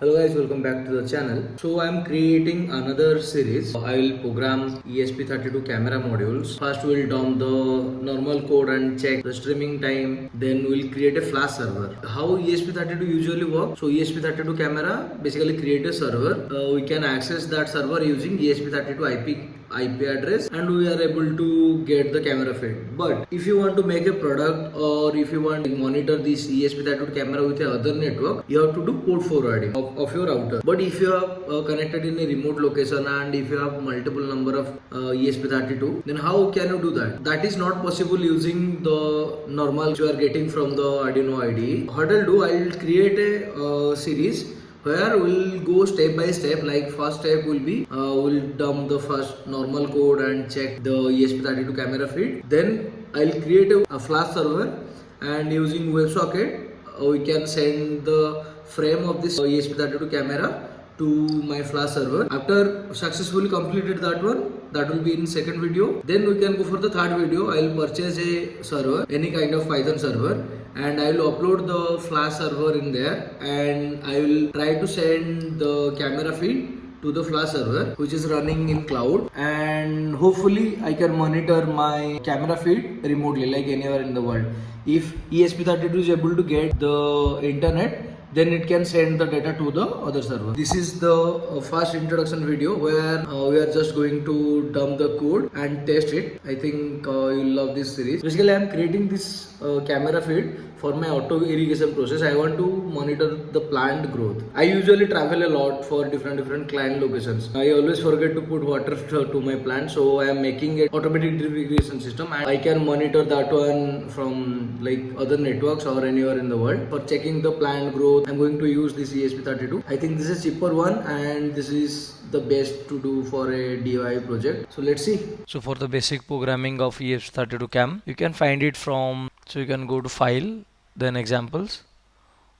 Hello guys, welcome back to the channel. So I am creating another series. I will program ESP32 camera modules. First we will down the normal code and check the streaming time. Then we will create a flash server. How ESP32 usually works? So ESP32 camera basically create a server. We can access that server using ESP32 IP address and we are able to get the camera feed. But if you want to make a product or if you want to monitor this ESP32 camera with a other network, you have to do port forwarding of your router. But if you have connected in a remote location and if you have multiple number of ESP32, then how can you do that? That is not possible using the normal you are getting from the Arduino IDE. What I'll do, I'll create a series where we'll go step by step. Like first step will be we'll dump the first normal code and check the ESP32 camera feed. Then I'll create a flash server and using WebSocket we can send the frame of this ESP32 camera to my flash server. After successfully completed that one, that will be in second video. Then we can go for the third video. I will purchase a server, any kind of Python server, and I will upload the flash server in there, and I will try to send the camera feed to the flash server which is running in cloud, and hopefully I can monitor my camera feed remotely like anywhere in the world. If ESP32 is able to get the internet, then it can send the data to the other server. This is the first introduction video where we are just going to dump the code and test it. I think you'll love this series. Basically I am creating this camera feed for my auto irrigation process. I want to monitor the plant growth. I usually travel a lot for different client locations. I always forget to put water to my plant, so I am making an automatic drip irrigation system and I can monitor that one from like other networks or anywhere in the world. For checking the plant growth, I'm going to use this ESP32. I think this is a cheaper one and this is the best to do for a DIY project. So let's see. So for the basic programming of ESP32-CAM, you can find it from, so you can go to File, then Examples,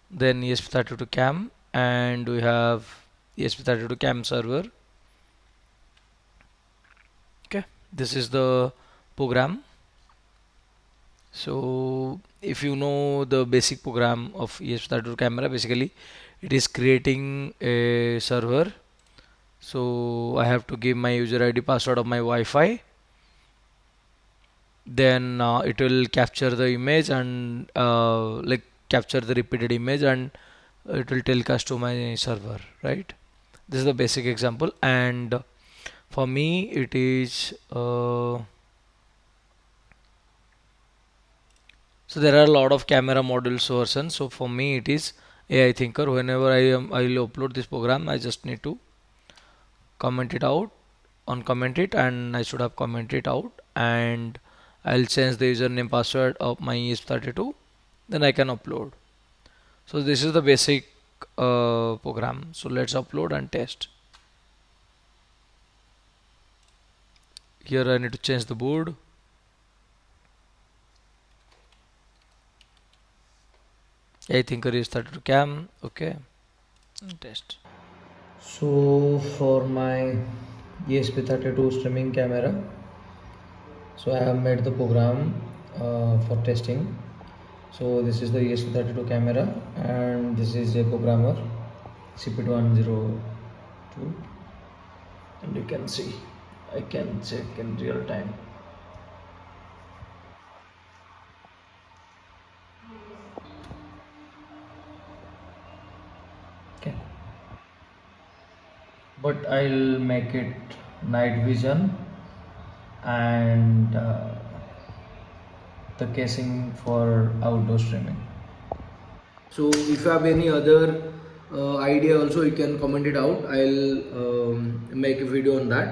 then ESP32-CAM, and we have ESP32-CAM server. Okay, this is the program. So if you know the basic program of ESP32 camera, basically it is creating a server. So I have to give my user ID password of my Wi-Fi. Then it will capture the image and like capture the repeated image and it will telecast to my server, right? This is the basic example, and for me it is so there are a lot of camera modules versions. So for me it is AI Thinker. Whenever I will upload this program, I just need to comment it out, uncomment it, and I should have commented out, and I'll change the username password of my ESP32, then I can upload. So this is the basic program. So let's upload and test. Here I need to change the board. I think it is 32 cam. Okay, and test. So for my ESP32 streaming camera, so I have made the program for testing. So this is the ESP32 camera and this is a programmer CP102, and you can see I can check in real time. Okay, but I'll make it night vision and the casing for outdoor streaming. So if you have any other idea also, you can comment it out. I'll make a video on that.